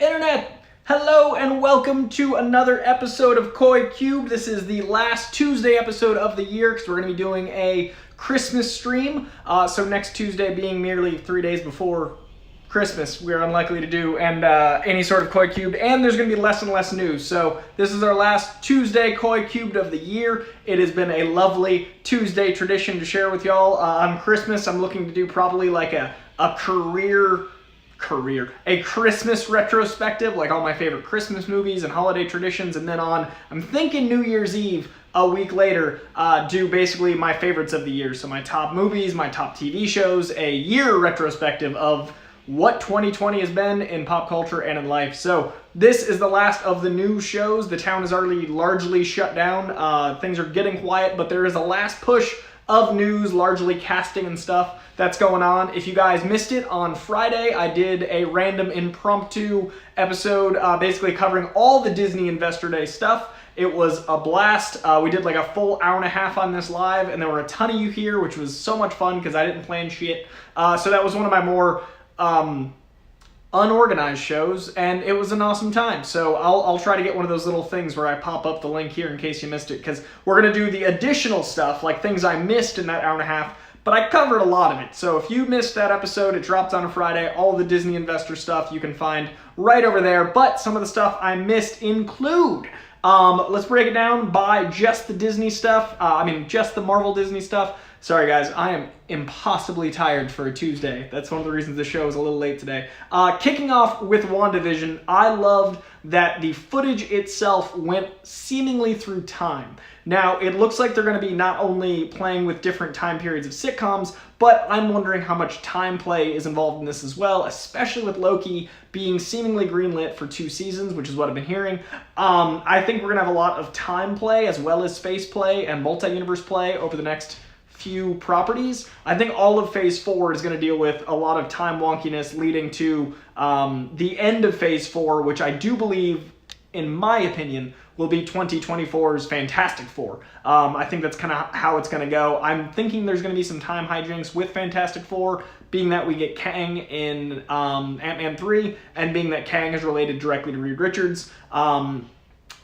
Internet, hello and welcome to another episode of Koi Cube. This is the last Tuesday episode of the year because we're going to be doing a Christmas stream. So next Tuesday being merely 3 days before Christmas, we're unlikely to do any sort of Koi Cubed, and there's going to be less and less news. So this is our last Tuesday Koi Cubed of the year. It has been a lovely Tuesday tradition to share with y'all. On Christmas, I'm looking to do probably like a Christmas retrospective, like all my favorite Christmas movies and holiday traditions, and then I'm thinking New Year's Eve, a week later, do basically my favorites of the year. So my top movies, my top TV shows, a year retrospective of what 2020 has been in pop culture and in life. So this is the last of the new shows. The town is already largely shut down. Things are getting quiet, but there is a last push of news, largely casting and stuff that's going on. If you guys missed it, on Friday I did a random impromptu episode basically covering all the Disney Investor Day stuff. It was a blast. We did like a full hour and a half on this live, and there were a ton of you here, which was so much fun because I didn't plan shit. So that was one of my more unorganized shows, and it was an awesome time. So I'll try to get one of those little things where I pop up the link here in case you missed it, because we're going to do the additional stuff, like things I missed in that hour and a half, but I covered a lot of it. So if you missed that episode, it dropped on a Friday. All the Disney investor stuff you can find right over there, but some of the stuff I missed include, let's break it down by just the Disney stuff, just the Marvel Disney stuff. Sorry guys, I am impossibly tired for a Tuesday. That's one of the reasons the show is a little late today. Kicking off with Wanda Vision, I loved that the footage itself went seemingly through time. Now, it looks like they're going to be not only playing with different time periods of sitcoms, but I'm wondering how much time play is involved in this as well, especially with Loki being seemingly greenlit for 2 seasons, which is what I've been hearing. I think we're going to have a lot of time play as well as space play and multi-universe play over the next few properties. I think all of Phase 4 is going to deal with a lot of time wonkiness leading to the end of Phase 4, which I do believe, in my opinion, will be 2024's Fantastic Four. I think that's kind of how it's going to go. I'm thinking there's going to be some time hijinks with Fantastic Four, being that we get Kang in Ant-Man 3, and being that Kang is related directly to Reed Richards.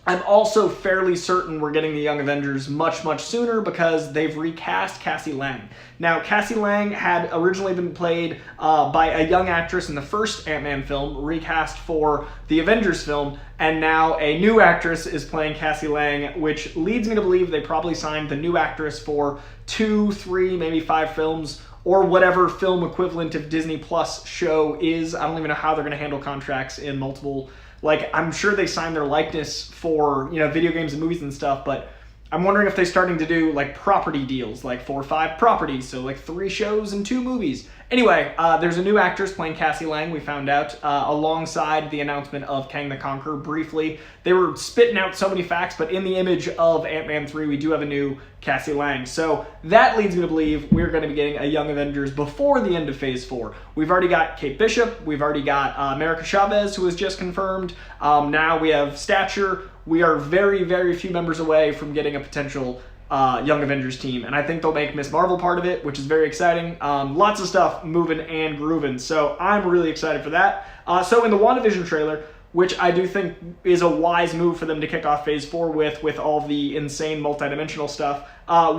I'm also fairly certain we're getting the Young Avengers much, much sooner because they've recast Cassie Lang. Now, Cassie Lang had originally been played by a young actress in the first Ant-Man film, recast for the Avengers film, and now a new actress is playing Cassie Lang, which leads me to believe they probably signed the new actress for 2, 3, maybe 5 films, or whatever film equivalent of Disney Plus show is. I don't even know how they're going to handle contracts in multiple. Like, I'm sure they signed their likeness for, video games and movies and stuff, but I'm wondering if they're starting to do, like, property deals, like 4 or 5 properties, so, like, 3 shows and 2 movies. Anyway, there's a new actress playing Cassie Lang, we found out, alongside the announcement of Kang the Conqueror briefly. They were spitting out so many facts, but in the image of Ant-Man 3, we do have a new Cassie Lang. So that leads me to believe we're going to be getting a Young Avengers before the end of Phase 4. We've already got Kate Bishop, we've already got America Chavez, who was just confirmed. Now we have Stature. We are very, very few members away from getting a potential Young Avengers team, and I think they'll make Ms. Marvel part of it, which is very exciting. Lots of stuff moving and grooving, so I'm really excited for that. So in the WandaVision trailer, which I do think is a wise move for them to kick off Phase 4 with all the insane multidimensional stuff,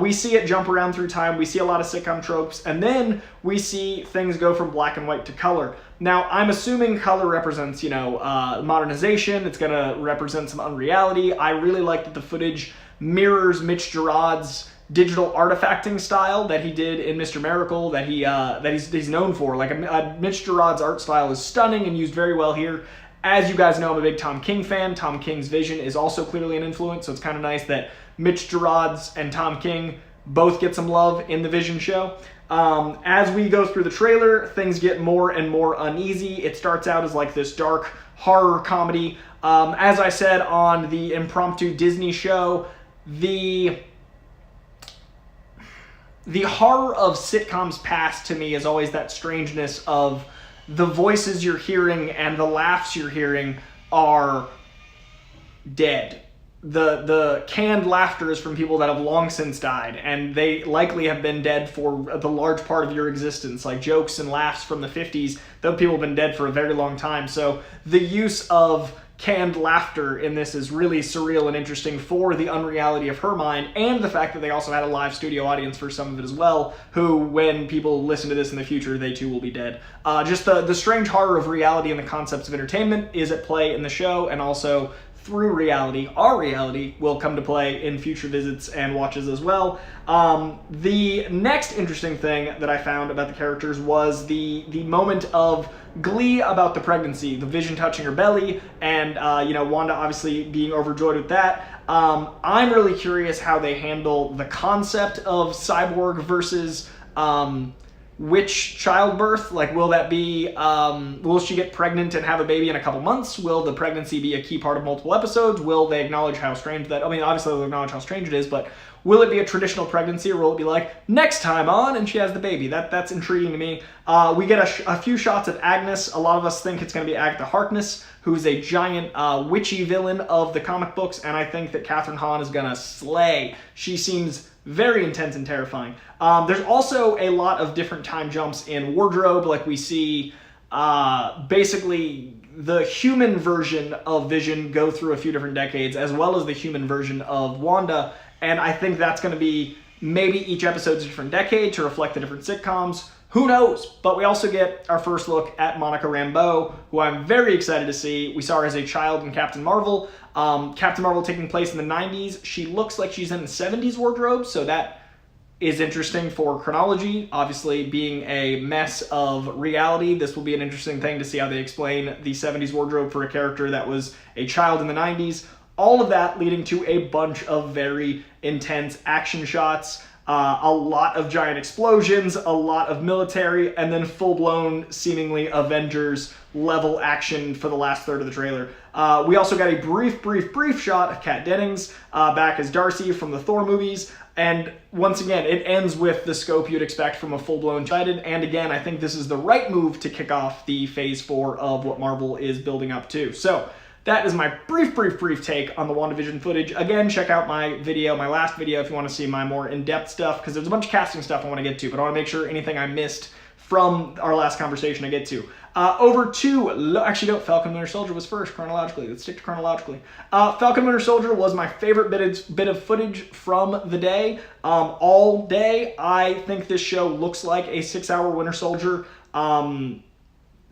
we see it jump around through time, we see a lot of sitcom tropes, and then we see things go from black and white to color. Now, I'm assuming color represents, modernization, it's gonna represent some unreality. I really like that the footage mirrors Mitch Gerads' digital artifacting style that he did in Mr. Miracle, that he's known for. Like, Mitch Gerads' art style is stunning and used very well here. As you guys know, I'm a big Tom King fan. Tom King's vision is also clearly an influence, so it's kind of nice that Mitch Gerads and Tom King both get some love in the Vision show. As we go through the trailer, things get more and more uneasy. It starts out as like this dark horror comedy. As I said on the impromptu Disney show, the horror of sitcoms past to me is always that strangeness of the voices you're hearing and the laughs you're hearing are dead. the canned laughter is from people that have long since died, and they likely have been dead for the large part of your existence. Like jokes and laughs from the 50s, those people have been dead for a very long time. So the use of canned laughter in this is really surreal and interesting for the unreality of her mind, and the fact that they also had a live studio audience for some of it as well, who, when people listen to this in the future, they too will be dead. Just the strange horror of reality and the concepts of entertainment is at play in the show, and also through reality, our reality will come to play in future visits and watches as well. The next interesting thing that I found about the characters was the moment of glee about the pregnancy, the Vision touching her belly, and Wanda obviously being overjoyed with that. I'm really curious how they handle the concept of cyborg versus witch childbirth. Like, will that be, will she get pregnant and have a baby in a couple months? Will the pregnancy be a key part of multiple episodes? Will they acknowledge how strange that, I mean, obviously they'll acknowledge how strange it is, but will it be a traditional pregnancy, or will it be like, next time on, and she has the baby? That's intriguing to me. We get a few shots of Agnes. A lot of us think it's going to be Agatha Harkness, who's a giant witchy villain of the comic books, and I think that Kathryn Hahn is going to slay. She seems very intense and terrifying. There's also a lot of different time jumps in wardrobe, like we see basically the human version of Vision go through a few different decades, as well as the human version of Wanda, and I think that's going to be maybe each episode's a different decade to reflect the different sitcoms. Who knows? But we also get our first look at Monica Rambeau, who I'm very excited to see. We saw her as a child in Captain Marvel. Captain Marvel taking place in the 90s. She looks like she's in the 70s wardrobe, so that is interesting for chronology. Obviously, being a mess of reality, this will be an interesting thing to see how they explain the 70s wardrobe for a character that was a child in the 90s. All of that leading to a bunch of very intense action shots, a lot of giant explosions, a lot of military, and then full-blown, seemingly Avengers-level action for the last third of the trailer. We also got a brief shot of Kat Dennings back as Darcy from the Thor movies. And once again, it ends with the scope you'd expect from a full-blown United. And again, I think this is the right move to kick off the Phase 4 of what Marvel is building up to. So that is my brief take on the WandaVision footage. Again, check out my video, my last video, if you want to see my more in-depth stuff, because there's a bunch of casting stuff I want to get to, but I want to make sure anything I missed from our last conversation I get to. Over to, actually no, Falcon Winter Soldier was first chronologically. Let's stick to chronologically. Falcon Winter Soldier was my favorite bit of footage from the day. All day, I think this show looks like a 6-hour Winter Soldier.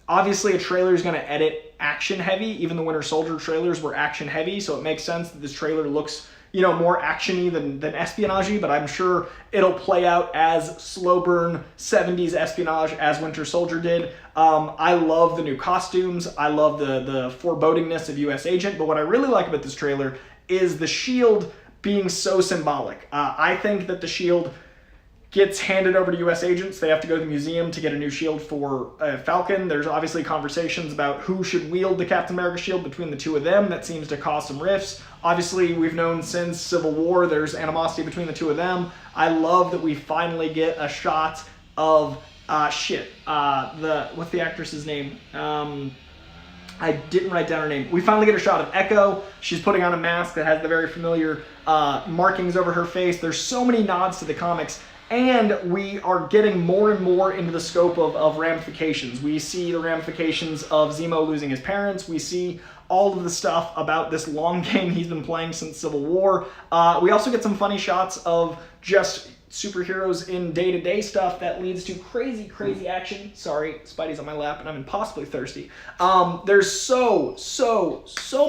Obviously, a trailer is going to edit action heavy. Even the Winter Soldier trailers were action heavy, so it makes sense that this trailer looks, more action-y than espionage-y, but I'm sure it'll play out as slow burn 70s espionage as Winter Soldier did. I love the new costumes. I love the forebodingness of U.S. Agent, but what I really like about this trailer is the shield being so symbolic. I think that the shield gets handed over to U.S. agents. They have to go to the museum to get a new shield for Falcon. There's obviously conversations about who should wield the Captain America shield between the two of them. That seems to cause some rifts. Obviously, we've known since Civil War there's animosity between the two of them. I love that we finally get a shot of, what's the actress's name? I didn't write down her name. We finally get a shot of Echo. She's putting on a mask that has the very familiar markings over her face. There's so many nods to the comics. And we are getting more and more into the scope of ramifications. We see the ramifications of Zemo losing his parents. We see all of the stuff about this long game he's been playing since Civil War. We also get some funny shots of just superheroes in day-to-day stuff that leads to crazy action. Sorry, Spidey's on my lap and I'm impossibly thirsty. There's so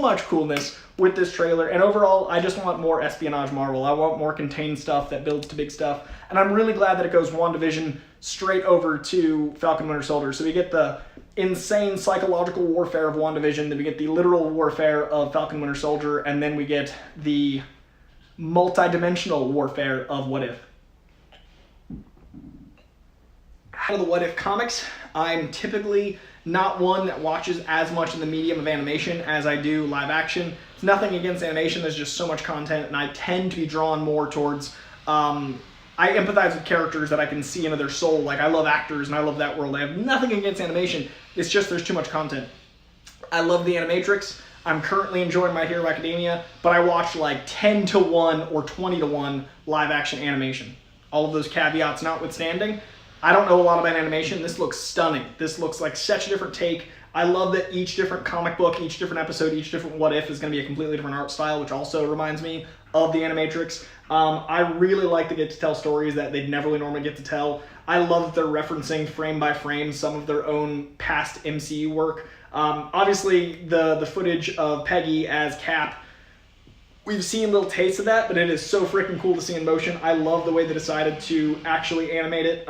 much coolness with this trailer, and overall, I just want more espionage Marvel. I want more contained stuff that builds to big stuff, and I'm really glad that it goes WandaVision straight over to Falcon Winter Soldier. So we get the insane psychological warfare of WandaVision, then we get the literal warfare of Falcon Winter Soldier, and then we get the multi-dimensional warfare of What If. Out of the What If comics, I'm typically not one that watches as much in the medium of animation as I do live action. It's nothing against animation, there's just so much content, and I tend to be drawn more towards, I empathize with characters that I can see into their soul. Like, I love actors and I love that world. I have nothing against animation, it's just there's too much content. I love the Animatrix. I'm currently enjoying My Hero Academia, but I watched like 10-1 or 20-1 live action animation. All of those caveats notwithstanding, I don't know a lot about animation. This looks stunning. This looks like such a different take. I love that each different comic book, each different episode, each different what if is going to be a completely different art style, which also reminds me of the Animatrix. I really like to get to tell stories that they'd never really normally get to tell. I love that they're referencing frame by frame some of their own past MCU work. Obviously, the footage of Peggy as Cap, we've seen little tastes of that, but it is so freaking cool to see in motion. I love the way they decided to actually animate it.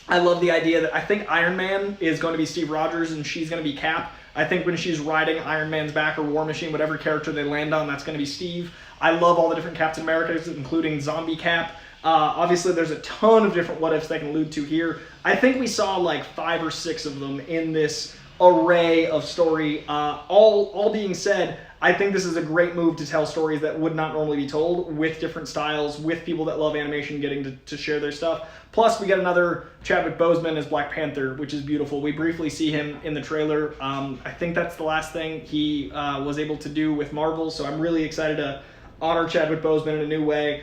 I love the idea that I think Iron Man is going to be Steve Rogers and she's going to be Cap. I think when she's riding Iron Man's back or War Machine, whatever character they land on, that's going to be Steve. I love all the different Captain Americas, including Zombie Cap. Obviously, there's a ton of different what-ifs they can allude to here. I think we saw like 5 or 6 of them in this array of story. All being said, I think this is a great move to tell stories that would not normally be told with different styles, with people that love animation getting to share their stuff. Plus, we get another Chadwick Boseman as Black Panther, which is beautiful. We briefly see him in the trailer. I think that's the last thing he was able to do with Marvel, so I'm really excited to honor Chadwick Boseman in a new way.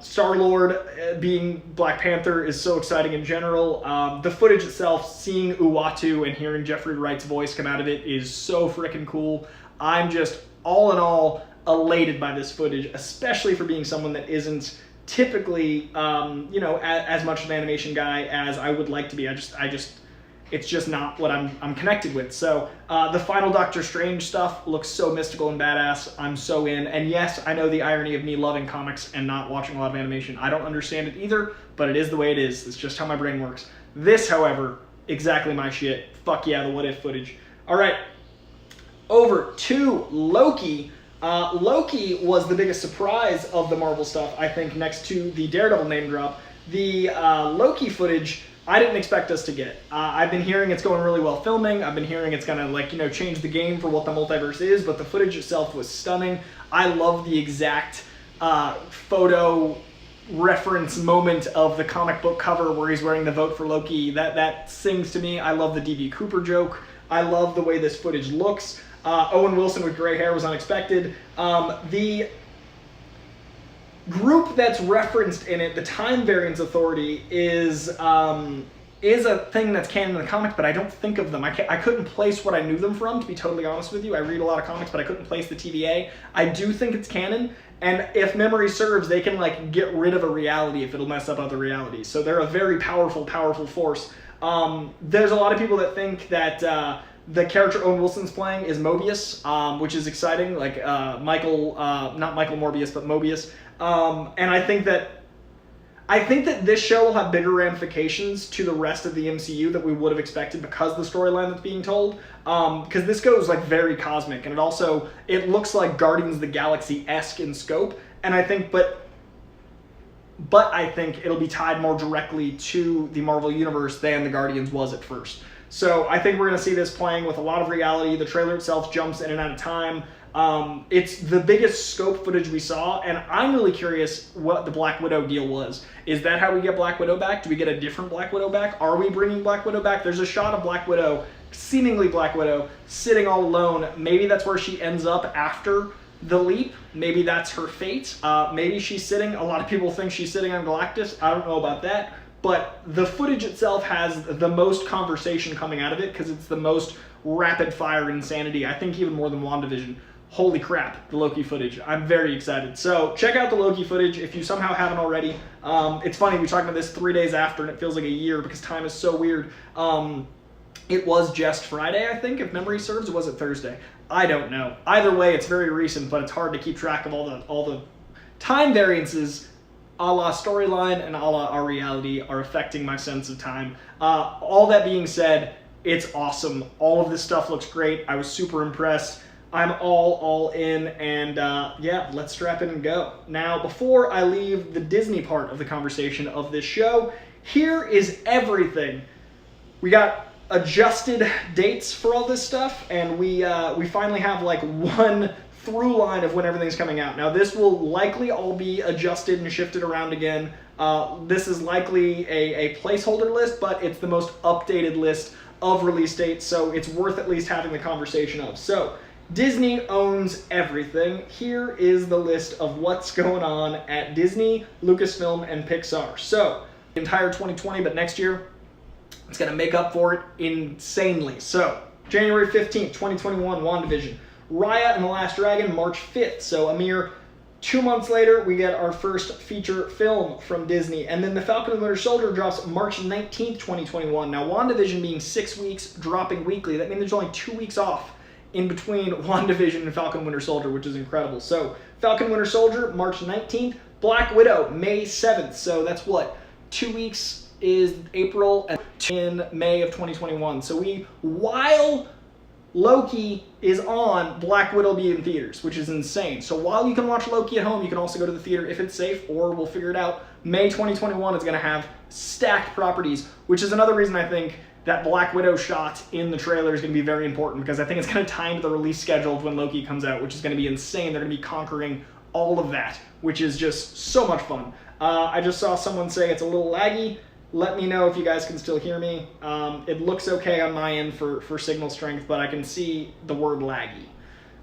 Star-Lord being Black Panther is so exciting in general. The footage itself, seeing Uatu and hearing Jeffrey Wright's voice come out of it is so freaking cool. I'm just, all in all, elated by this footage, especially for being someone that isn't typically, as much of an animation guy as I would like to be. It's just not what I'm connected with. So the final Doctor Strange stuff looks so mystical and badass. I'm so in. And yes, I know the irony of me loving comics and not watching a lot of animation. I don't understand it either, but it is the way it is. It's just how my brain works. This, however, exactly my shit. Fuck yeah, the what if footage. All right, over to Loki. Loki was the biggest surprise of the Marvel stuff, I think, next to the Daredevil name drop. The Loki footage, I didn't expect us to get. I've been hearing it's going really well filming. I've been hearing it's gonna change the game for what the multiverse is, but the footage itself was stunning. I love the exact photo reference moment of the comic book cover where he's wearing the Vote for Loki. That sings to me. I love the D.B. Cooper joke. I love the way this footage looks. Owen Wilson with gray hair was unexpected. The group that's referenced in it, the Time Variance Authority, is a thing that's canon in the comics, but I don't think of them. I couldn't place what I knew them from, to be totally honest with you. I read a lot of comics, but I couldn't place the TVA. I do think it's canon, and if memory serves, they can get rid of a reality if it'll mess up other realities. So they're a very powerful force. There's a lot of people that think that the character Owen Wilson's playing is Mobius, which is exciting, not Michael Morbius, but Mobius. And I think that this show will have bigger ramifications to the rest of the MCU that we would have expected because of the storyline that's being told. Because this goes very cosmic, and it looks like Guardians of the Galaxy-esque in scope. And I think, but I think it'll be tied more directly to the Marvel Universe than the Guardians was at first. So I think we're going to see this playing with a lot of reality. The trailer itself jumps in and out of time. It's the biggest scope footage we saw, and I'm really curious what the Black Widow deal was. Is that how we get Black Widow back? Do we get a different Black Widow back? Are we bringing Black Widow back? There's a shot of Black Widow, seemingly Black Widow, sitting all alone. Maybe that's where she ends up after the leap. Maybe that's her fate. Maybe she's sitting, a lot of people think she's sitting on Galactus. I don't know about that. But the footage itself has the most conversation coming out of it because it's the most rapid-fire insanity, I think even more than Wanda Vision. Holy crap, the Loki footage. I'm very excited. So check out the Loki footage if you somehow haven't already. It's funny, we're talking about this 3 days after and it feels like a year because time is so weird. It was just Friday, I think, if memory serves, or was it Thursday? I don't know. Either way, it's very recent, but it's hard to keep track of all the time variances a la storyline and a la our reality are affecting my sense of time. All that being said, it's awesome. All of this stuff looks great. I was super impressed. I'm all in, and yeah, let's strap in and go. Now, before I leave the Disney part of the conversation of this show, here is everything. We got adjusted dates for all this stuff, and we finally have one through line of when everything's coming out. Now, this will likely all be adjusted and shifted around again. This is likely a placeholder list, but it's the most updated list of release dates, so it's worth at least having the conversation of. So, Disney owns everything. Here is the list of what's going on at Disney, Lucasfilm, and Pixar. So, the entire 2020, but next year, it's going to make up for it insanely. So, January 15th, 2021, Wanda Vision. Raya and the Last Dragon, March 5th. So, a mere 2 months later, we get our first feature film from Disney. And then The Falcon and Winter Soldier drops March 19th, 2021. Now, WandaVision being 6 weeks, dropping weekly, that means there's only 2 weeks off in between WandaVision and Falcon Winter Soldier, which is incredible. So, Falcon Winter Soldier, March 19th. Black Widow, May 7th. So, that's what? 2 weeks is April and in May of 2021. So, while Loki is on, Black Widow will be in theaters, which is insane. So while you can watch Loki at home, you can also go to the theater if it's safe, or we'll figure it out. May 2021 is going to have stacked properties, which is another reason I think that Black Widow shot in the trailer is going to be very important, because I think it's going to tie into the release schedule of when Loki comes out, which is going to be insane. They're going to be conquering all of that, which is just so much fun. I just saw someone say it's a little laggy. Let me know if you guys can still hear me. It looks okay on my end for signal strength, but I can see the word laggy.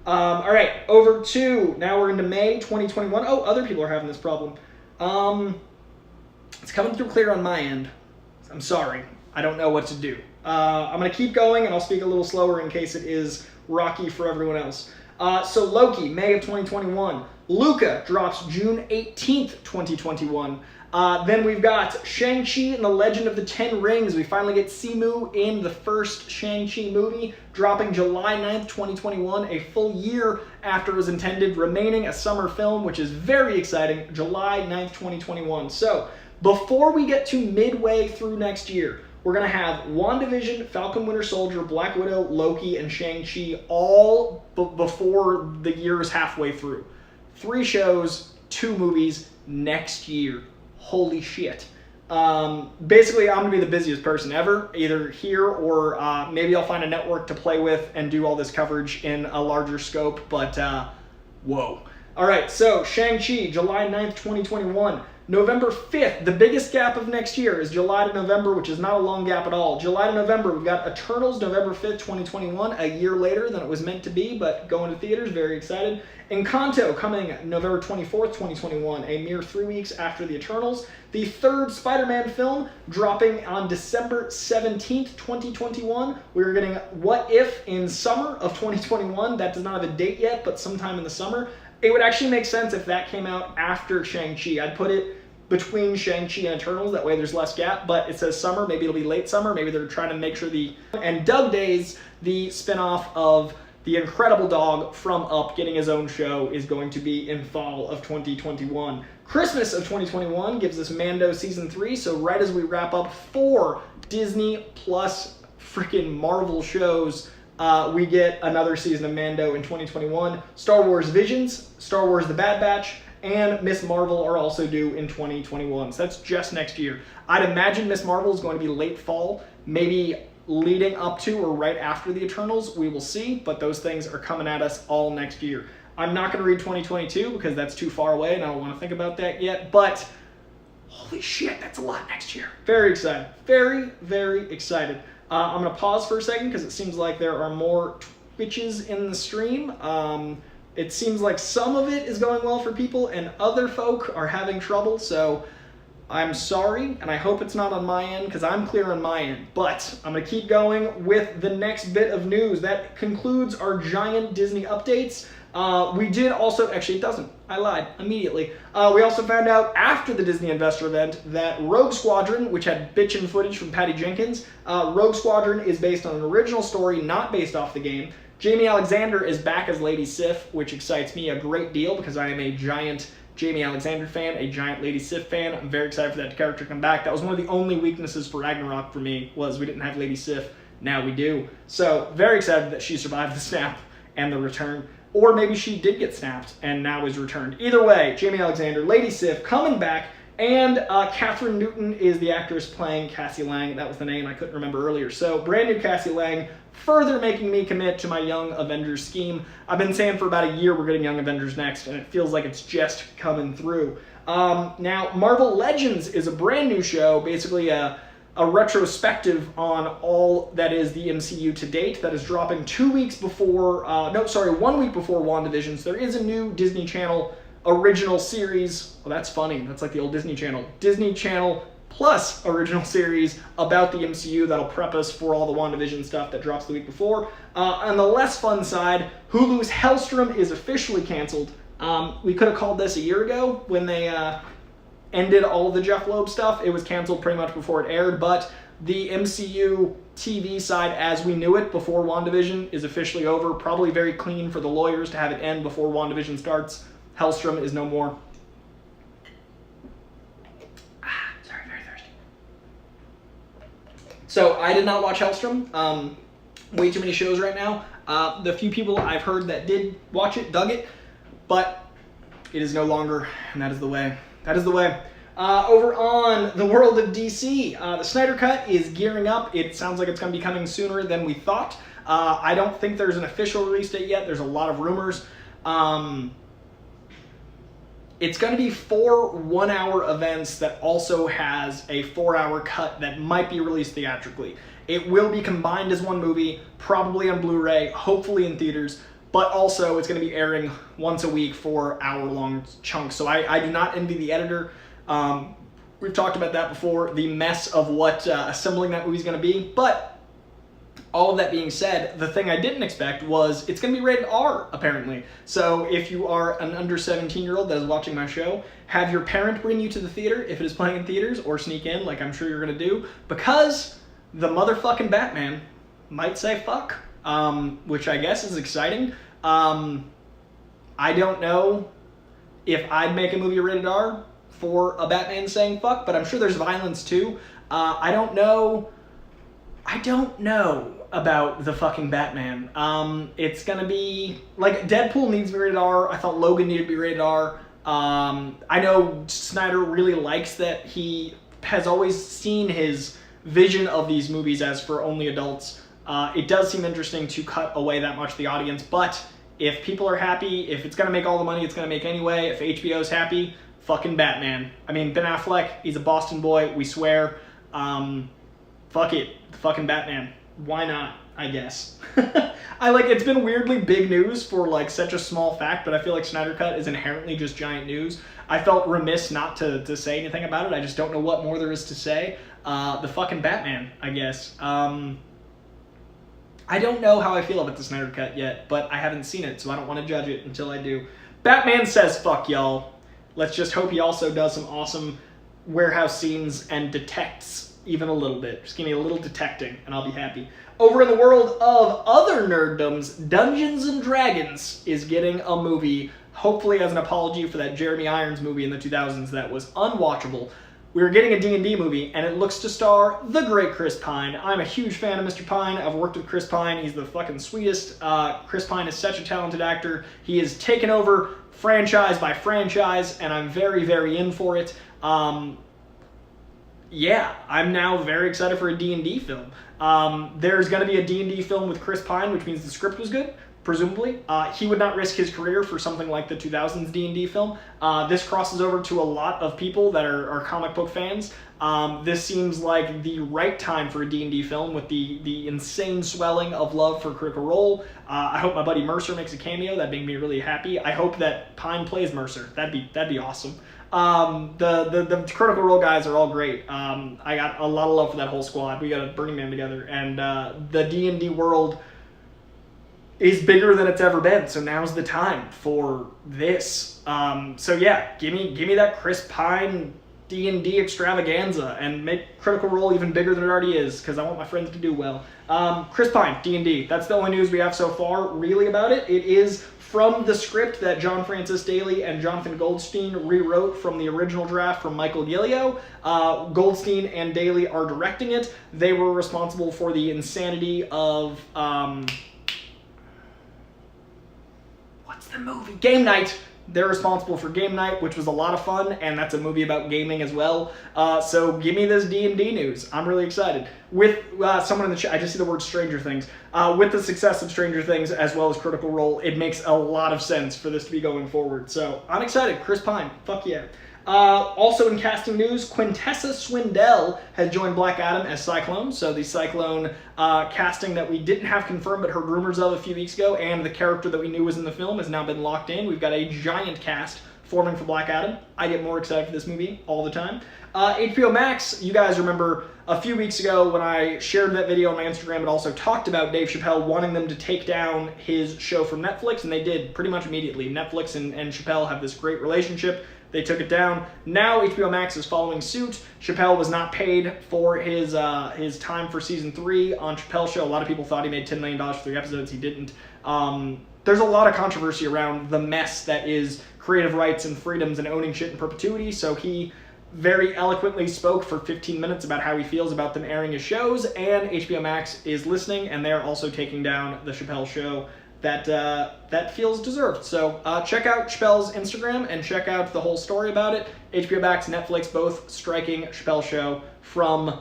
All right, over to, now we're into May 2021. Oh, other people are having this problem. It's coming through clear on my end. I'm sorry. I don't know what to do. I'm going to keep going, and I'll speak a little slower in case it is rocky for everyone else. So Loki, May of 2021. Luca drops June 18th, 2021. Then we've got Shang-Chi and the Legend of the Ten Rings. We finally get Simu in the first Shang-Chi movie, dropping July 9th, 2021, a full year after it was intended, remaining a summer film, which is very exciting, July 9th, 2021. So, before we get to midway through next year, we're going to have WandaVision, Falcon Winter Soldier, Black Widow, Loki, and Shang-Chi all before the year is halfway through. 3 shows, 2 movies next year. Holy shit. Basically, I'm going to be the busiest person ever, either here or maybe I'll find a network to play with and do all this coverage in a larger scope, but whoa. All right, so Shang-Chi, July 9th, 2021. November 5th, the biggest gap of next year is July to November, which is not a long gap at all. July to November, we've got Eternals, November 5th, 2021, a year later than it was meant to be, but going to theaters, very excited. Encanto coming November 24th, 2021, a mere 3 weeks after the Eternals. The 3rd Spider-Man film dropping on December 17th, 2021. We're getting What If in summer of 2021. That does not have a date yet, but sometime in the summer. It would actually make sense if that came out after Shang-Chi. I'd put it between Shang-Chi and Eternals, that way there's less gap, but it says summer, maybe it'll be late summer, maybe they're trying to make sure And Doug Days, the spinoff of The Incredible Dog from Up, getting his own show, is going to be in fall of 2021. Christmas of 2021 gives us Mando Season 3, so right as we wrap up 4 Disney plus freaking Marvel shows, we get another season of Mando in 2021. Star Wars Visions, Star Wars The Bad Batch, and Miss Marvel are also due in 2021. So that's just next year. I'd imagine Miss Marvel is going to be late fall, maybe leading up to or right after the Eternals. We will see, but those things are coming at us all next year. I'm not going to read 2022 because that's too far away and I don't want to think about that yet, but holy shit, that's a lot next year. Very excited. Very, very excited. I'm going to pause for a second because it seems like there are more Twitches in the stream. It seems like some of it is going well for people and other folk are having trouble, so I'm sorry, and I hope it's not on my end because I'm clear on my end. But I'm going to keep going with the next bit of news. That concludes our giant Disney updates. We did also, actually it doesn't, I lied immediately. We also found out after the Disney Investor event that Rogue Squadron, which had bitchin' footage from Patty Jenkins, Rogue Squadron is based on an original story, not based off the game. Jamie Alexander is back as Lady Sif, which excites me a great deal because I am a giant Jamie Alexander fan, a giant Lady Sif fan. I'm very excited for that character to come back. That was one of the only weaknesses for Ragnarok for me, was we didn't have Lady Sif. Now we do. So very excited that she survived the snap and the return. Or maybe she did get snapped and now is returned. Either way, Jamie Alexander, Lady Sif coming back, and Catherine Newton is the actress playing Cassie Lang. That was the name I couldn't remember earlier. So brand new Cassie Lang, further making me commit to my Young Avengers scheme. I've been saying for about a year we're getting Young Avengers next, and it feels like it's just coming through. Now, Marvel Legends is a brand new show, basically a a retrospective on all that is the MCU to date that is dropping 1 week before Wanda Vision. So there is a new Disney Channel original series. Well, that's funny. That's like the old Disney Channel. Disney Channel plus original series about the MCU that'll prep us for all the WandaVision stuff that drops the week before. On the less fun side, Hulu's Hellstrom is officially canceled. We could have called this a year ago when they ended all of the Jeff Loeb stuff. It was canceled pretty much before it aired, but the MCU TV side as we knew it before WandaVision is officially over. Probably very clean for the lawyers to have it end before WandaVision starts. Hellstrom is no more. Sorry, very thirsty. So I did not watch Hellstrom. Way too many shows right now. The few people I've heard that did watch it dug it, but it is no longer, and that is the way. That is the way. Over on the world of DC, the SnyderCut is gearing up. It sounds like it's going to be coming sooner than we thought. I don't think there's an official release date yet. There's a lot of rumors. It's going to be 4 one-hour events that also has a 4-hour cut that might be released theatrically. It will be combined as one movie, probably on Blu-ray, hopefully in theaters, but also it's going to be airing once a week for hour-long chunks. So I do not envy the editor. We've talked about that before, the mess of what assembling that movie is going to be. But all of that being said, the thing I didn't expect was it's going to be rated R, apparently. So if you are an under 17-year-old that is watching my show, have your parent bring you to the theater if it is playing in theaters, or sneak in like I'm sure you're going to do, because the motherfucking Batman might say fuck. Which I guess is exciting. I don't know if I'd make a movie rated R for a Batman saying fuck, but I'm sure there's violence too. I don't know about the fucking Batman. It's gonna be, like, Deadpool needs to be rated R. I thought Logan needed to be rated R. I know Snyder really likes that he has always seen his vision of these movies as for only adults. It does seem interesting to cut away that much of the audience, but if people are happy, if it's going to make all the money it's going to make anyway, if HBO's happy, fucking Batman. I mean, Ben Affleck, he's a Boston boy, we swear. Fuck it, fucking Batman. Why not, I guess. It's been weirdly big news for, like, such a small fact, but I feel like SnyderCut is inherently just giant news. I felt remiss not to say anything about it. I just don't know what more there is to say. The fucking Batman, I guess. I don't know how I feel about the SnyderCut yet, but I haven't seen it, so I don't want to judge it until I do. Batman says fuck, y'all. Let's just hope he also does some awesome warehouse scenes and detects even a little bit. Just give me a little detecting, and I'll be happy. Over in the world of other nerddoms, Dungeons and Dragons is getting a movie, hopefully as an apology for that Jeremy Irons movie in the 2000s that was unwatchable. We're getting a D&D movie, and it looks to star the great Chris Pine. I'm a huge fan of Mr. Pine. I've worked with Chris Pine. He's the fucking sweetest. Chris Pine is such a talented actor. He has taken over franchise by franchise, and I'm very, very in for it. Yeah, I'm now very excited for a D&D film. There's going to be a D&D film with Chris Pine, which means the script was good. Presumably. He would not risk his career for something like the 2000s D&D film. This crosses over to a lot of people that are comic book fans. This seems like the right time for a D&D film with the insane swelling of love for Critical Role. I hope my buddy Mercer makes a cameo. That'd make me really happy. I hope that Pine plays Mercer. That'd be awesome. The Critical Role guys are all great. I got a lot of love for that whole squad. We got a Burning Man together. And the D&D world is bigger than it's ever been, so now's the time for this. So yeah, give me that Chris Pine D&D extravaganza and make Critical Role even bigger than it already is, because I want my friends to do well. Chris Pine, D&D, that's the only news we have so far really about it. It is from the script that John Francis Daley and Jonathan Goldstein rewrote from the original draft from Michael Gillio. Goldstein and Daley are directing it. They were responsible for the insanity of what's the movie? Game Night. They're responsible for Game Night, which was a lot of fun, and that's a movie about gaming as well. So give me this D&D news. I'm really excited. With someone in the chat, I just see the word Stranger Things. With the success of Stranger Things as well as Critical Role, it makes a lot of sense for this to be going forward. So I'm excited. Chris Pine, fuck yeah. Also in casting news, Quintessa Swindell has joined Black Adam as Cyclone. So the Cyclone casting that we didn't have confirmed but heard rumors of a few weeks ago, and the character that we knew was in the film has now been locked in. We've got a giant cast forming for Black Adam. I get more excited for this movie all the time. HBO Max, you guys remember a few weeks ago when I shared that video on my Instagram, it also talked about Dave Chappelle wanting them to take down his show from Netflix, and they did pretty much immediately. Netflix and Chappelle have this great relationship. They took it down. Now HBO Max is following suit. Chappelle was not paid for his time for season 3 on Chappelle's show. A lot of people thought he made $10 million for 3 episodes. He didn't. There's a lot of controversy around the mess that is creative rights and freedoms and owning shit in perpetuity, so he very eloquently spoke for 15 minutes about how he feels about them airing his shows, and HBO Max is listening, and they're also taking down the Chappelle show that feels deserved. So check out Chappelle's Instagram and check out the whole story about it. HBO Max, Netflix, both striking Chappelle show from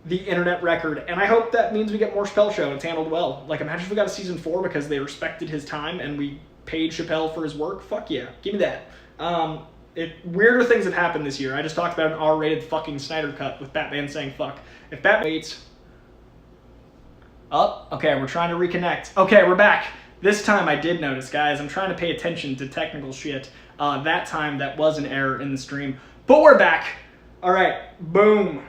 the internet record, and I hope that means we get more Chappelle show and it's handled well. Like, imagine if we got a season 4 because they respected his time and we paid Chappelle for his work. Fuck yeah, give me that. Weirder things have happened this year. I just talked about an R-rated fucking Snyder cut with Batman saying fuck. If Batman waits... Oh, okay, we're trying to reconnect. Okay, we're back. This time I did notice, guys. I'm trying to pay attention to technical shit. That time that was an error in the stream. But we're back. All right, boom.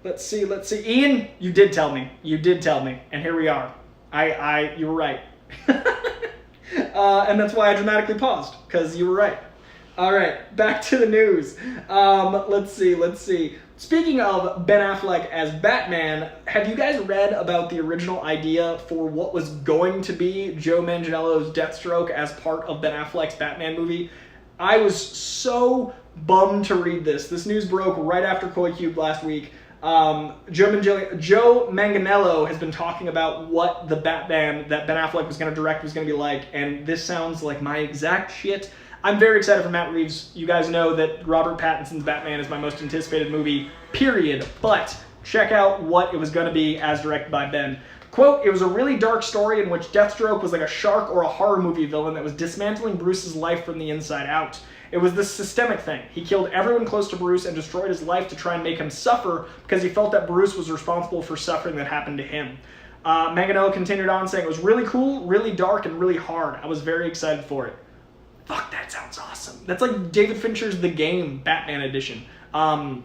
Let's see. Ian, you did tell me. And here we are. You were right. And that's why I dramatically paused, because you were right. All right, back to the news. Let's see. Speaking of Ben Affleck as Batman, have you guys read about the original idea for what was going to be Joe Manganiello's Deathstroke as part of Ben Affleck's Batman movie? I was so bummed to read this. This news broke right after Coy-Cube last week. Joe Manganiello has been talking about what the Batman that Ben Affleck was going to direct was going to be like, and this sounds like my exact shit. I'm very excited for Matt Reeves. You guys know that Robert Pattinson's Batman is my most anticipated movie, period. But check out what it was going to be as directed by Ben. Quote, "It was a really dark story in which Deathstroke was like a shark or a horror movie villain that was dismantling Bruce's life from the inside out. It was this systemic thing. He killed everyone close to Bruce and destroyed his life to try and make him suffer because he felt that Bruce was responsible for suffering that happened to him." Manganiello continued on saying, "It was really cool, really dark, and really hard. I was very excited for it." Fuck, that sounds awesome. That's like David Fincher's The Game Batman edition. Ben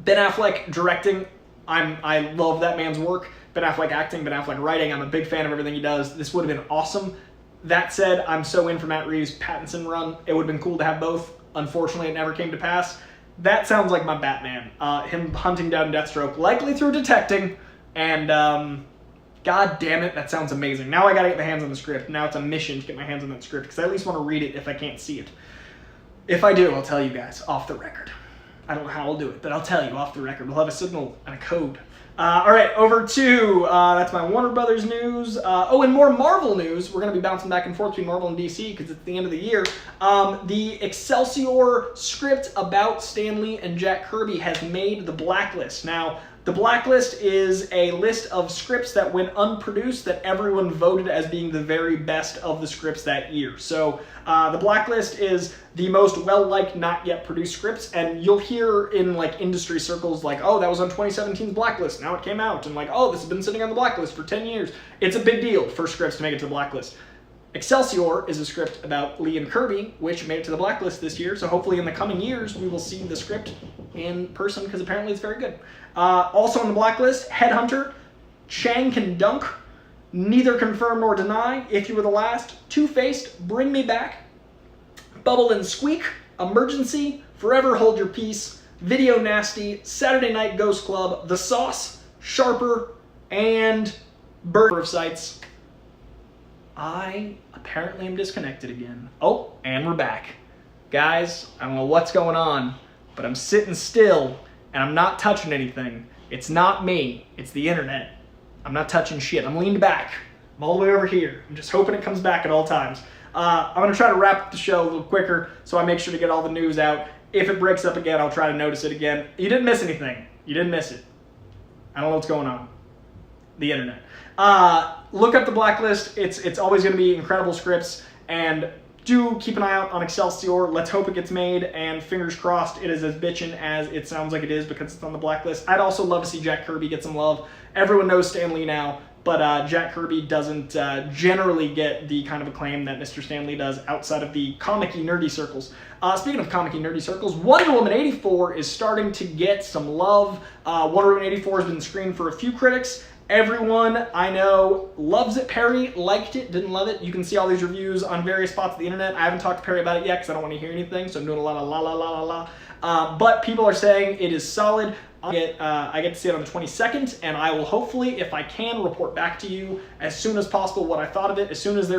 Affleck directing, I love that man's work. Ben Affleck acting, Ben Affleck writing, I'm a big fan of everything he does. This would have been awesome. That said, I'm so in for Matt Reeves' Pattinson run. It would have been cool to have both. Unfortunately, it never came to pass. That sounds like my Batman. Him hunting down Deathstroke, likely through detecting, and god damn it, that sounds amazing. Now I gotta get my hands on the script. Now it's a mission to get my hands on that script, because I at least want to read it if I can't see it. If I do, I'll tell you guys off the record. I don't know how I'll do it, but I'll tell you off the record. We'll have a signal and a code. All right, over to, that's my Warner Brothers news. And more Marvel news. We're going to be bouncing back and forth between Marvel and DC because it's the end of the year. The Excelsior script about Stan Lee and Jack Kirby has made the blacklist. Now, the blacklist is a list of scripts that went unproduced that everyone voted as being the very best of the scripts that year. So the blacklist is the most well-liked, not yet produced scripts, and you'll hear in like industry circles like, oh, that was on 2017's blacklist, now it came out, and like, oh, this has been sitting on the blacklist for 10 years. It's a big deal for scripts to make it to the blacklist. Excelsior is a script about Lee and Kirby, which made it to the blacklist this year, so hopefully in the coming years we will see the script in person, because apparently it's very good. Also on the blacklist, Headhunter, Chang Can Dunk, Neither Confirm Nor Deny, If You Were the Last, Two-Faced, Bring Me Back, Bubble and Squeak, Emergency, Forever Hold Your Peace, Video Nasty, Saturday Night Ghost Club, The Sauce, Sharper, and Bird of Sights. I apparently am disconnected again. Oh, and we're back. Guys, I don't know what's going on, but I'm sitting still and I'm not touching anything. It's not me, it's the internet. I'm not touching shit. I'm leaned back. I'm all the way over here. I'm just hoping it comes back at all times. I'm going to try to wrap up the show a little quicker so I make sure to get all the news out. If it breaks up again, I'll try to notice it again. You didn't miss anything. You didn't miss it. I don't know what's going on. The internet. Look up the blacklist. It's always going to be incredible scripts, and do keep an eye out on Excelsior. Let's hope it gets made, and fingers crossed it is as bitchin' as it sounds like it is because it's on the blacklist. I'd also love to see Jack Kirby get some love. Everyone knows Stan Lee now, but Jack Kirby doesn't generally get the kind of acclaim that Mr. Stan Lee does outside of the comic-y nerdy circles. Speaking of comic-y nerdy circles, Wonder Woman 84 is starting to get some love. Wonder Woman 84 has been screened for a few critics. Everyone I know loves it. Perry liked it, didn't love it. You can see all these reviews on various spots of the internet. I haven't talked to Perry about it yet because I don't want to hear anything, so I'm doing a lot of la la la la la. But people are saying it is solid. I get to see it on the 22nd, and I will hopefully, if I can, report back to you as soon as possible what I thought of it. As soon as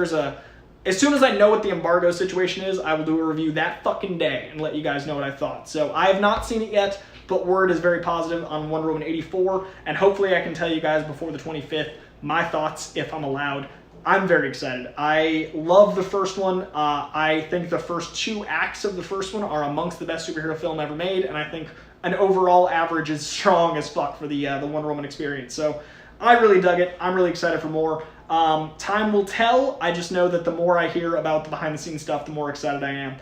I know what the embargo situation is, I will do a review that fucking day and let you guys know what I thought. So I have not seen it yet, but word is very positive on Wonder Woman 84, and hopefully I can tell you guys before the 25th my thoughts if I'm allowed. I'm very excited. I love the first one. I think the first 2 acts of the first one are amongst the best superhero film ever made, and I think an overall average is strong as fuck for the Wonder Woman experience. So I really dug it. I'm really excited for more. Time will tell. I just know that the more I hear about the behind-the-scenes stuff, the more excited I am.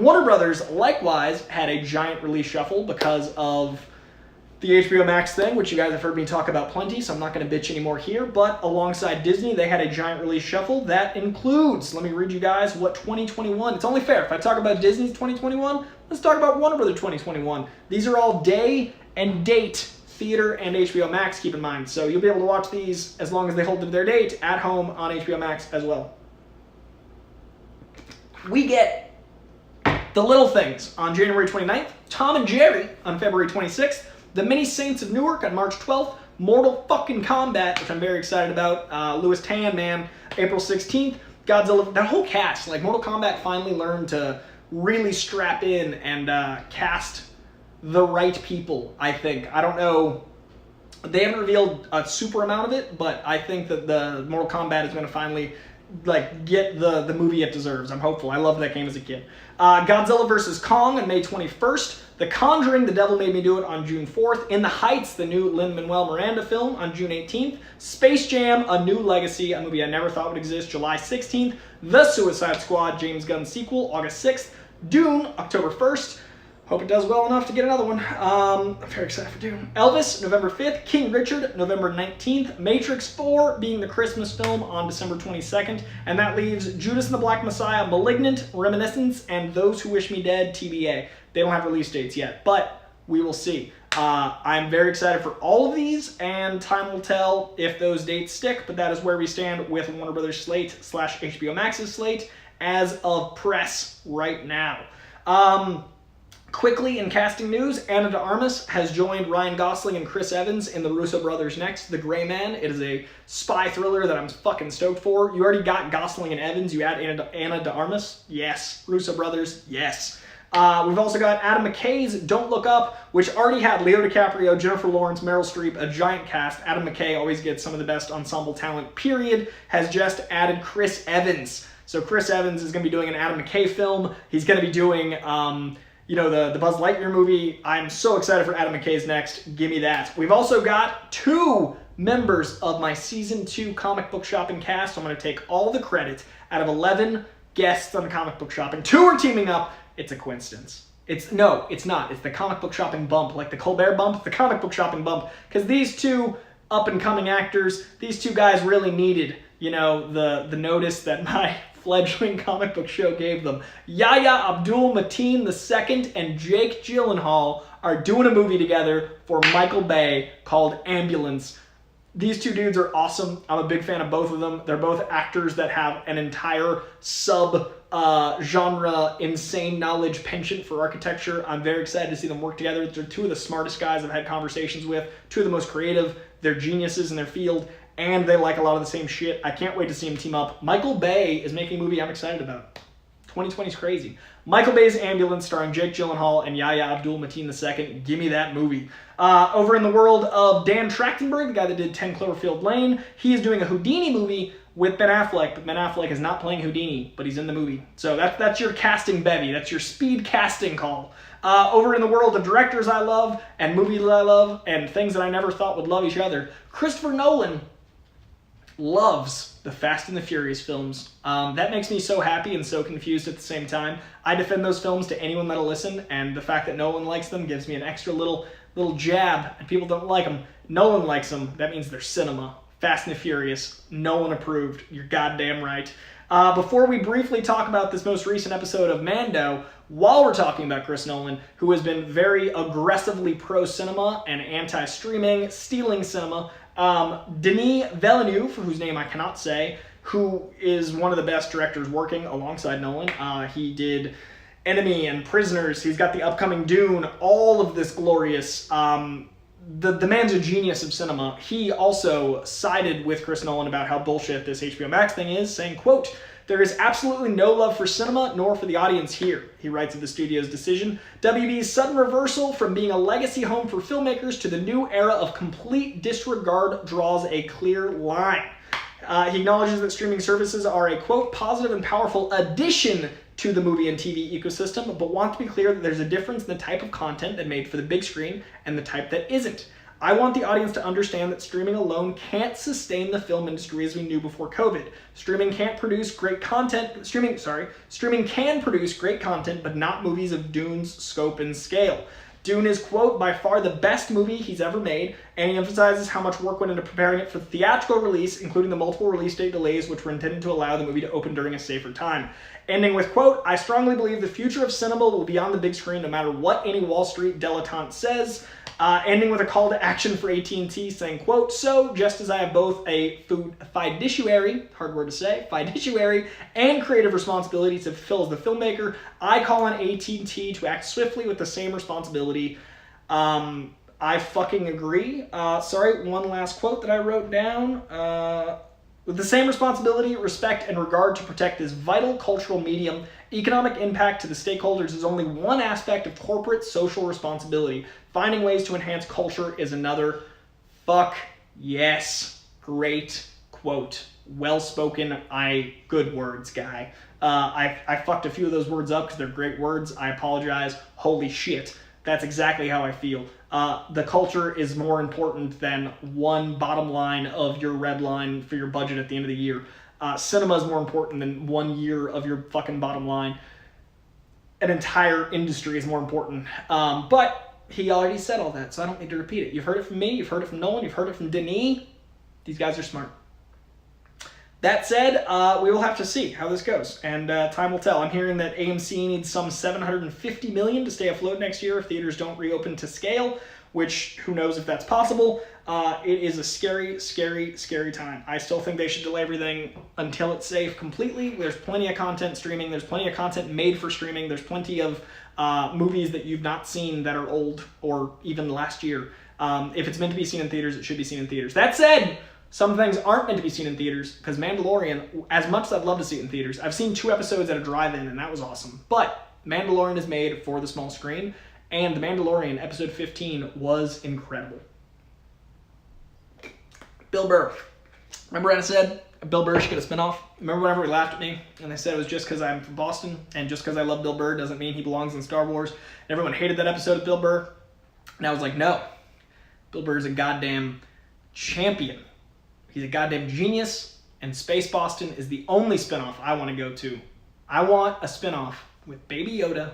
Warner Brothers, likewise, had a giant release shuffle because of the HBO Max thing, which you guys have heard me talk about plenty, so I'm not going to bitch anymore here. But alongside Disney, they had a giant release shuffle that includes, let me read you guys what 2021, it's only fair. If I talk about Disney's 2021, let's talk about Warner Brothers 2021. These are all day and date theater and HBO Max, keep in mind. So you'll be able to watch these as long as they hold to their date at home on HBO Max as well. We get The Little Things on January 29th, Tom and Jerry on February 26th, The Many Saints of Newark on March 12th, Mortal fucking Kombat, which I'm very excited about, Louis Tan, man, April 16th, Godzilla, that whole cast, like Mortal Kombat finally learned to really strap in and cast the right people, I think. I don't know, they haven't revealed a super amount of it, but I think that the Mortal Kombat is going to finally get the movie it deserves. I'm hopeful. I loved that game as a kid. Godzilla vs. Kong on May 21st. The Conjuring, The Devil Made Me Do It on June 4th. In the Heights, the new Lin-Manuel Miranda film on June 18th. Space Jam, A New Legacy, a movie I never thought would exist, July 16th. The Suicide Squad, James Gunn sequel, August 6th. Dune, October 1st. Hope it does well enough to get another one. I'm very excited for Dune. Elvis, November 5th. King Richard, November 19th. Matrix 4 being the Christmas film on December 22nd. And that leaves Judas and the Black Messiah, Malignant, Reminiscence, and Those Who Wish Me Dead, TBA. They don't have release dates yet, but we will see. I'm very excited for all of these, and time will tell if those dates stick, but that is where we stand with Warner Brothers slate / HBO Max's slate as of press right now. Quickly, in casting news, Ana de Armas has joined Ryan Gosling and Chris Evans in the Russo brothers' next, The Gray Man. It is a spy thriller that I'm fucking stoked for. You already got Gosling and Evans. You add Ana de Armas? Yes. Russo brothers? Yes. We've also got Adam McKay's Don't Look Up, which already had Leo DiCaprio, Jennifer Lawrence, Meryl Streep, a giant cast. Adam McKay always gets some of the best ensemble talent, period. Has just added Chris Evans. So Chris Evans is going to be doing an Adam McKay film. He's going to be doing... the Buzz Lightyear movie. I'm so excited for Adam McKay's next. Give me that. We've also got 2 members of my Season 2 Comic Book Shopping cast. I'm going to take all the credit out of 11 guests on the Comic Book Shopping. 2 are teaming up. It's a coincidence. No, it's not. It's the Comic Book Shopping bump. Like the Colbert bump, the Comic Book Shopping bump. Because these 2 up-and-coming actors, these 2 guys really needed, the notice that my fledgling comic book show gave them. Yahya Abdul-Mateen II and Jake Gyllenhaal are doing a movie together for Michael Bay called Ambulance. These 2 dudes are awesome. I'm a big fan of both of them. They're both actors that have an entire genre insane knowledge penchant for architecture. I'm very excited to see them work together. They're 2 of the smartest guys I've had conversations with, 2 of the most creative. They're geniuses in their field, and they like a lot of the same shit. I can't wait to see them team up. Michael Bay is making a movie I'm excited about. 2020 is crazy. Michael Bay's Ambulance, starring Jake Gyllenhaal and Yahya Abdul-Mateen II. Give me that movie. Over in the world of Dan Trachtenberg, the guy that did 10 Cloverfield Lane, he is doing a Houdini movie with Ben Affleck, but Ben Affleck is not playing Houdini, but he's in the movie. So that's your casting bevy. That's your speed casting call. Over in the world of directors I love, and movies I love, and things that I never thought would love each other, Christopher Nolan loves the Fast and the Furious films. That makes me so happy and so confused at the same time. I defend those films to anyone that'll listen, and the fact that no one likes them gives me an extra little jab, and people don't like them. No one likes them. That means they're cinema. Fast and the Furious, no one approved. You're goddamn right. Before we briefly talk about this most recent episode of Mando, while we're talking about Chris Nolan, who has been very aggressively pro-cinema and anti-streaming, stealing cinema, Denis Villeneuve, whose name I cannot say, who is one of the best directors working alongside Nolan. He did Enemy and Prisoners. He's got the upcoming Dune, all of this glorious... The man's a genius of cinema. He also sided with Chris Nolan about how bullshit this HBO Max thing is, saying, quote, "There is absolutely no love for cinema nor for the audience here," he writes of the studio's decision. WB's sudden reversal from being a legacy home for filmmakers to the new era of complete disregard draws a clear line. He acknowledges that streaming services are a, quote, "positive and powerful addition to the movie and TV ecosystem, but want to be clear that there's a difference in the type of content that made for the big screen and the type that isn't. I want the audience to understand that streaming alone can't sustain the film industry as we knew before COVID. Streaming can produce great content, but not movies of Dune's scope and scale. Dune is, quote, "by far the best movie he's ever made," and he emphasizes how much work went into preparing it for theatrical release, including the multiple release date delays which were intended to allow the movie to open during a safer time. Ending with, quote, "I strongly believe the future of cinema will be on the big screen no matter what any Wall Street dilettante says." Ending with a call to action for AT&T saying, quote, "So, just as I have both a fiduciary, hard word to say, fiduciary, and creative responsibility to fulfill as the filmmaker, I call on AT&T to act swiftly with the same responsibility." I fucking agree. Sorry, one last quote that I wrote down. "With the same responsibility, respect, and regard to protect this vital cultural medium, economic impact to the stakeholders is only one aspect of corporate social responsibility. Finding ways to enhance culture is another." Fuck yes. Great quote. Well spoken. Good words, guy. I fucked a few of those words up because they're great words. I apologize. Holy shit. That's exactly how I feel. The culture is more important than one bottom line of your red line for your budget at the end of the year. Cinema is more important than 1 year of your fucking bottom line. An entire industry is more important. But he already said all that, so I don't need to repeat it. You've heard it from me, you've heard it from Nolan, you've heard it from Denis. These guys are smart. That said, we will have to see how this goes, and time will tell. I'm hearing that AMC needs some $750 million to stay afloat next year if theaters don't reopen to scale, which who knows if that's possible. It is a scary, scary, scary time. I still think they should delay everything until it's safe completely. There's plenty of content streaming. There's plenty of content made for streaming. There's plenty of movies that you've not seen that are old or even last year. If it's meant to be seen in theaters, it should be seen in theaters. That said, some things aren't meant to be seen in theaters, because Mandalorian, as much as I'd love to see it in theaters, I've seen 2 episodes at a drive-in, and that was awesome. But Mandalorian is made for the small screen, and The Mandalorian, episode 15, was incredible. Bill Burr. Remember when I said Bill Burr should get a spinoff? Remember whenever he laughed at me, and they said it was just because I'm from Boston, and just because I love Bill Burr doesn't mean he belongs in Star Wars. Everyone hated that episode of Bill Burr, and I was like, no. Bill Burr is a goddamn champion. He's a goddamn genius, and Space Boston is the only spinoff I want to go to. I want a spinoff with Baby Yoda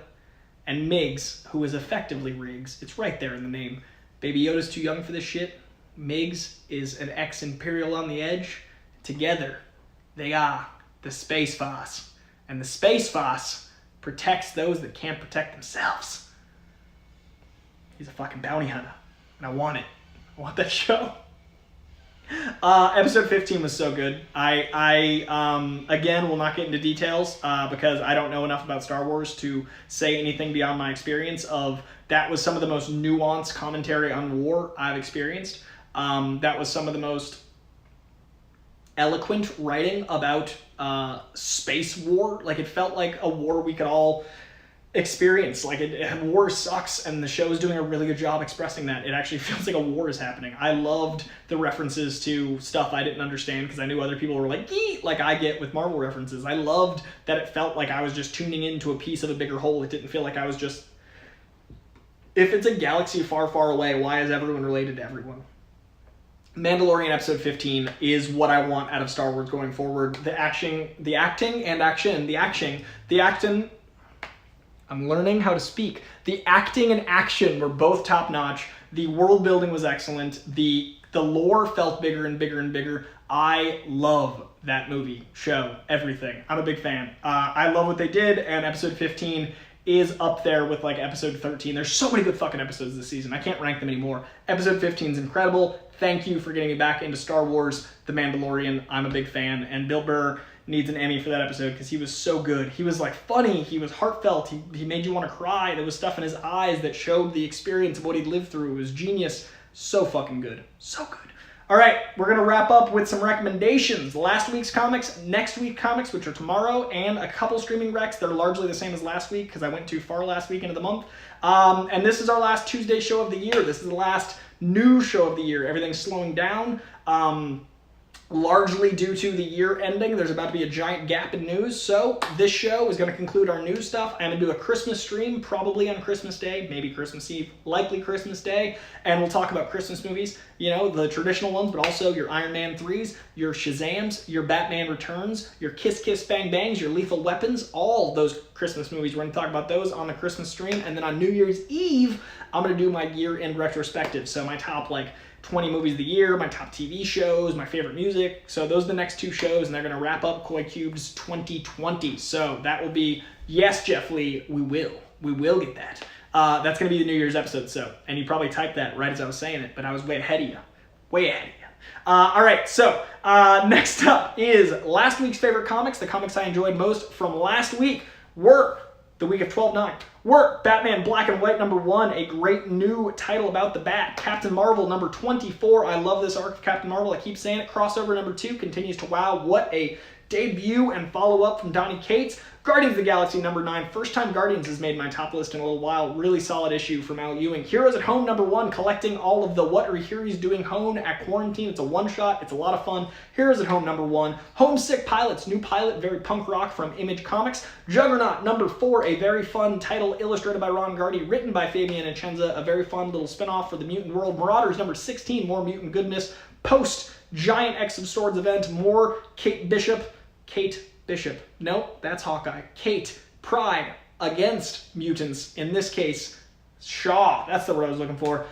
and Miggs, who is effectively Riggs. It's right there in the name. Baby Yoda's too young for this shit. Miggs is an ex-Imperial on the edge. Together, they are the Space Force. And the Space Force protects those that can't protect themselves. He's a fucking bounty hunter, and I want it. I want that show. Episode 15 was so good. I again will not get into details because I don't know enough about Star Wars to say anything beyond my experience of that was some of the most nuanced commentary on war I've experienced. That was some of the most eloquent writing about space war. Like, it felt like a war we could all experience. Like, war sucks, and the show is doing a really good job expressing that. It actually feels like a war is happening. I loved the references to stuff I didn't understand because I knew other people were like, "Eee!" like I get with Marvel references. I loved that it felt like I was just tuning into a piece of a bigger whole. It didn't feel like I was just... If it's a galaxy far, far away, why is everyone related to everyone? Mandalorian episode 15 is what I want out of Star Wars going forward. The acting. I'm learning how to speak. The acting and action were both top notch. The world building was excellent. The lore felt bigger and bigger and bigger. I love that movie, show, everything. I'm a big fan. I love what they did, and episode 15 is up there with like episode 13. There's so many good fucking episodes this season. I can't rank them anymore. Episode 15 is incredible. Thank you for getting me back into Star Wars, The Mandalorian. I'm a big fan, and Bill Burr needs an Emmy for that episode because he was so good. He was like funny, he was heartfelt, he made you want to cry. There was stuff in his eyes that showed the experience of what he'd lived through. It was genius. So fucking good. So good. All right, we're going to wrap up with some recommendations. Last week's comics, next week's comics, which are tomorrow, and a couple streaming recs. They're largely the same as last week because I went too far last week into the month. And this is our last Tuesday show of the year. This is the last new show of the year. Everything's slowing down. Largely due to the year ending. There's about to be a giant gap in news. So this show is going to conclude our news stuff. I'm going to do a Christmas stream, probably on Christmas Day, maybe Christmas Eve, likely Christmas Day. And we'll talk about Christmas movies, you know, the traditional ones, but also your Iron Man 3s, your Shazams, your Batman Returns, your Kiss Kiss Bang Bangs, your Lethal Weapons, all those Christmas movies. We're going to talk about those on the Christmas stream. And then on New Year's Eve, I'm going to do my year-end retrospective. So my top, 20 movies of the year, my top TV shows, my favorite music. So those are the next two shows, and they're going to wrap up Koi Cube's 2020. So that will be, yes, Jeff Lee, we will get that. That's going to be the New Year's episode. So, and you probably typed that right as I was saying it, but I was way ahead of you. All right, so next up is last week's favorite comics. The comics I enjoyed most from last week were the week of 12/9. Were Batman Black and White #1, a great new title about the Bat. Captain Marvel #24. I love this arc of Captain Marvel. I keep saying it. Crossover #2 continues to wow. What a debut and follow-up from Donny Cates. Guardians of the Galaxy #9. First time Guardians has made my top list in a little while. Really solid issue from Al Ewing. Heroes at Home #1, collecting all of the What Are Heroes Doing Home at Quarantine. It's a one-shot. It's a lot of fun. Heroes at Home #1. Homesick Pilots, new pilot, very punk rock from Image Comics. Juggernaut #4, a very fun title illustrated by Ron Gardy, written by Fabian Echenza. A very fun little spin-off for the mutant world. Marauders #16, more mutant goodness. Post Giant X of Swords event, more Kate Bishop. No, that's Hawkeye. Kate Pride against mutants. In this case, Shaw. That's the word I was looking for.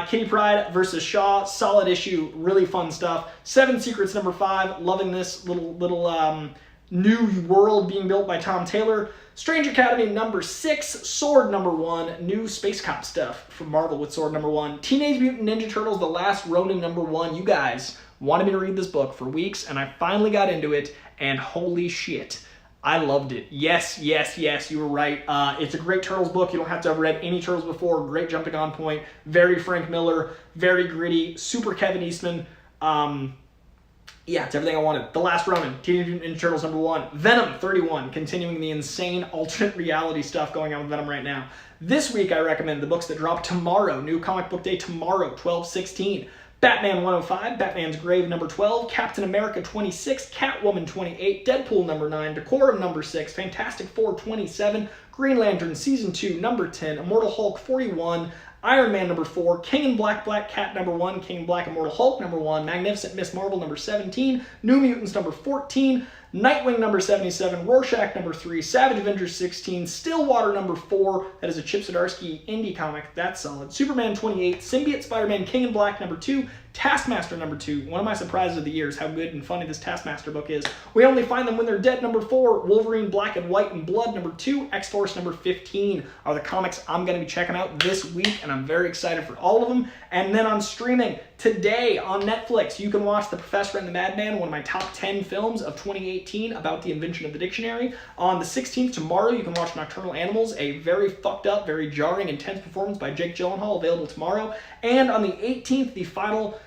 Kitty Pryde versus Shaw. Solid issue. Really fun stuff. Seven Secrets #5. Loving this little new world being built by Tom Taylor. Strange Academy #6. Sword #1. New Space Cop stuff from Marvel with Sword #1. Teenage Mutant Ninja Turtles: The Last Ronin #1. You guys wanted me to read this book for weeks, and I finally got into it, and holy shit, I loved it. Yes, you were right. It's a great Turtles book. You don't have to have read any Turtles before. Great jumping on point. Very Frank Miller. Very gritty. Super Kevin Eastman. Yeah, it's everything I wanted. The Last Ronin, Teenage Mutant Ninja Turtles #1. Venom 31, continuing the insane alternate reality stuff going on with Venom right now. This week I recommend the books that drop tomorrow. New comic book day tomorrow, 12/16. Batman 105, Batman's Grave #12, Captain America 26, Catwoman 28, Deadpool #9, Decorum #6, Fantastic Four 27, Green Lantern Season 2 #10, Immortal Hulk 41, Iron Man #4, King in Black, Black Cat #1, King in Black Immortal Hulk #1, Magnificent Miss Marvel #17, New Mutants #14, Nightwing #77, Rorschach #3, Savage Avengers 16, Stillwater #4, that is a Chip Zdarsky indie comic, that's solid, Superman 28, Symbiote Spider-Man King in Black #2, Taskmaster #2, one of my surprises of the year is how good and funny this Taskmaster book is. We Only Find Them When They're Dead #4, Wolverine Black and White and Blood #2, X-Force #15 are the comics I'm going to be checking out this week, and I'm very excited for all of them. And then on streaming, today on Netflix, you can watch The Professor and the Madman, one of my top 10 films of 2018 about the invention of the dictionary. On the 16th, tomorrow, you can watch Nocturnal Animals, a very fucked up, very jarring, intense performance by Jake Gyllenhaal, available tomorrow. And on the 18th, the final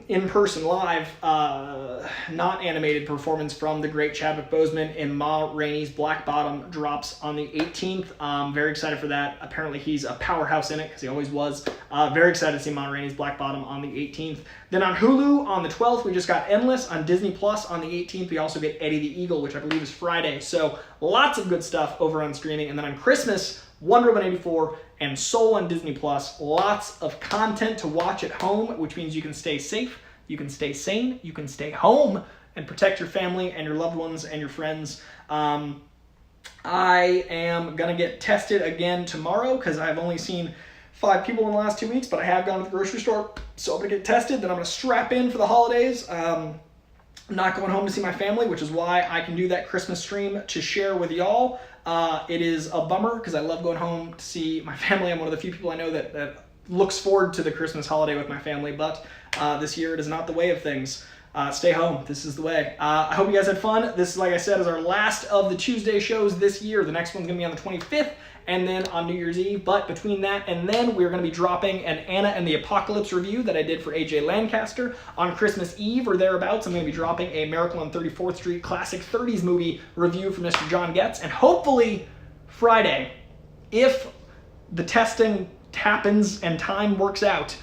in-person live, not animated performance from the great Chadwick Boseman in Ma Rainey's Black Bottom drops on the 18th. Very excited for that. Apparently he's a powerhouse in it, because he always was. Very excited to see Ma Rainey's Black Bottom on the 18th. Then on Hulu on the 12th, we just got Endless. On Disney Plus on the 18th, we also get Eddie the Eagle, which I believe is Friday. So lots of good stuff over on streaming. And then on Christmas Wonder Woman 84, and Soul on Disney+. Lots of content to watch at home, which means you can stay safe, you can stay sane, you can stay home, and protect your family and your loved ones and your friends. I am going to get tested again tomorrow because I've only seen 5 people in the last 2 weeks, but I have gone to the grocery store, so I'm going to get tested. Then I'm going to strap in for the holidays. I'm not going home to see my family, which is why I can do that Christmas stream to share with y'all. It is a bummer because I love going home to see my family. I'm one of the few people I know that looks forward to the Christmas holiday with my family, but this year it is not the way of things. Stay home. This is the way. I hope you guys had fun. This, like I said, is our last of the Tuesday shows this year. The next one's going to be on the 25th and then on New Year's Eve. But between that and then, we're going to be dropping an Anna and the Apocalypse review that I did for AJ Lancaster. On Christmas Eve or thereabouts, I'm going to be dropping a Miracle on 34th Street classic 30s movie review for Mr. John Getz. And hopefully Friday, if the testing happens and time works out,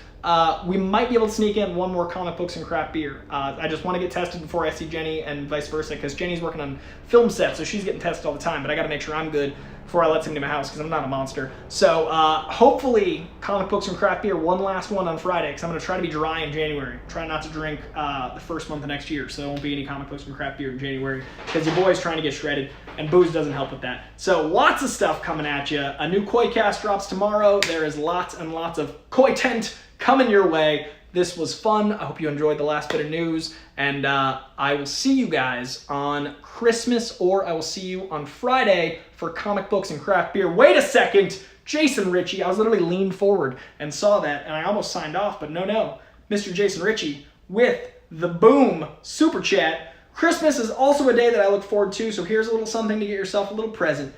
we might be able to sneak in one more comic books and craft beer. I just want to get tested before I see Jenny and vice versa, because Jenny's working on film sets, so she's getting tested all the time, but I got to make sure I'm good before I let somebody in my house, because I'm not a monster. So hopefully comic books and craft beer, one last one on Friday, because I'm going to try to be dry in January. Try not to drink the first month of next year, so there won't be any comic books and craft beer in January, because your boy's trying to get shredded, and booze doesn't help with that. So lots of stuff coming at you. A new Koi cast drops tomorrow. There is lots and lots of Koi tent coming your way. This was fun. I hope you enjoyed the last bit of news, and I will see you guys on Christmas, or I will see you on Friday for comic books and craft beer. Wait a second, Jason Ritchie. I was literally leaned forward and saw that, and I almost signed off, but no. Mr. Jason Ritchie with the Boom Super Chat. Christmas is also a day that I look forward to, so here's a little something to get yourself a little present.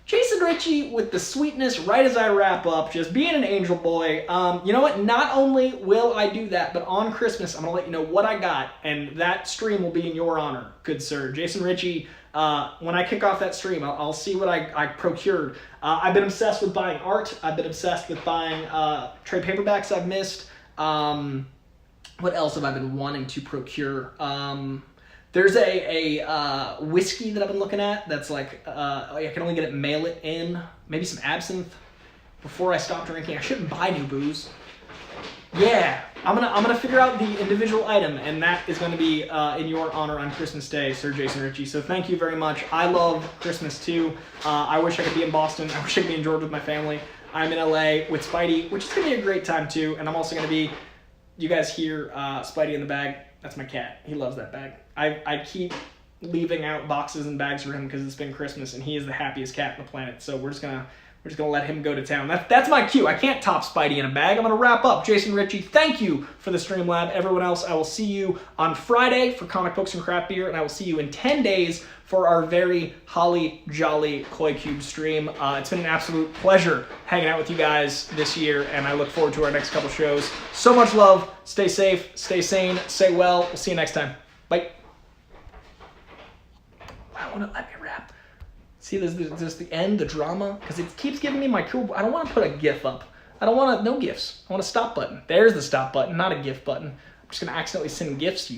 Jason Ritchie with the sweetness right as I wrap up, just being an angel boy. You know what? Not only will I do that, but on Christmas, I'm going to let you know what I got, and that stream will be in your honor, good sir. Jason Ritchie, when I kick off that stream, I'll see what I procured. I've been obsessed with buying art. I've been obsessed with buying trade paperbacks I've missed. What else have I been wanting to procure? There's a whiskey that I've been looking at that's like, I can only get it, mail it in. Maybe some absinthe before I stop drinking. I shouldn't buy new booze. Yeah, I'm gonna figure out the individual item, and that is gonna be in your honor on Christmas Day, Sir Jason Ritchie. So thank you very much. I love Christmas too. I wish I could be in Boston. I wish I could be in Georgia with my family. I'm in LA with Spidey, which is gonna be a great time too. And I'm also gonna be, you guys hear Spidey in the bag. That's my cat. He loves that bag. I keep leaving out boxes and bags for him because it's been Christmas and he is the happiest cat on the planet. So we're just gonna let him go to town. That's my cue. I can't top Spidey in a bag. I'm gonna wrap up. Jason Ritchie, thank you for the Streamlab. Everyone else, I will see you on Friday for comic books and craft beer, and I will see you in 10 days for our very holly jolly Koi Cube stream. It's been an absolute pleasure hanging out with you guys this year, and I look forward to our next couple shows. So much love. Stay safe, stay sane, stay well. We'll see you next time. Bye. I want to let me wrap. See, there's the end, the drama, because it keeps giving me my cool. I don't want to put a GIF up. I don't want no GIFs. I want a stop button. There's the stop button, not a GIF button. I'm just going to accidentally send GIFs to you.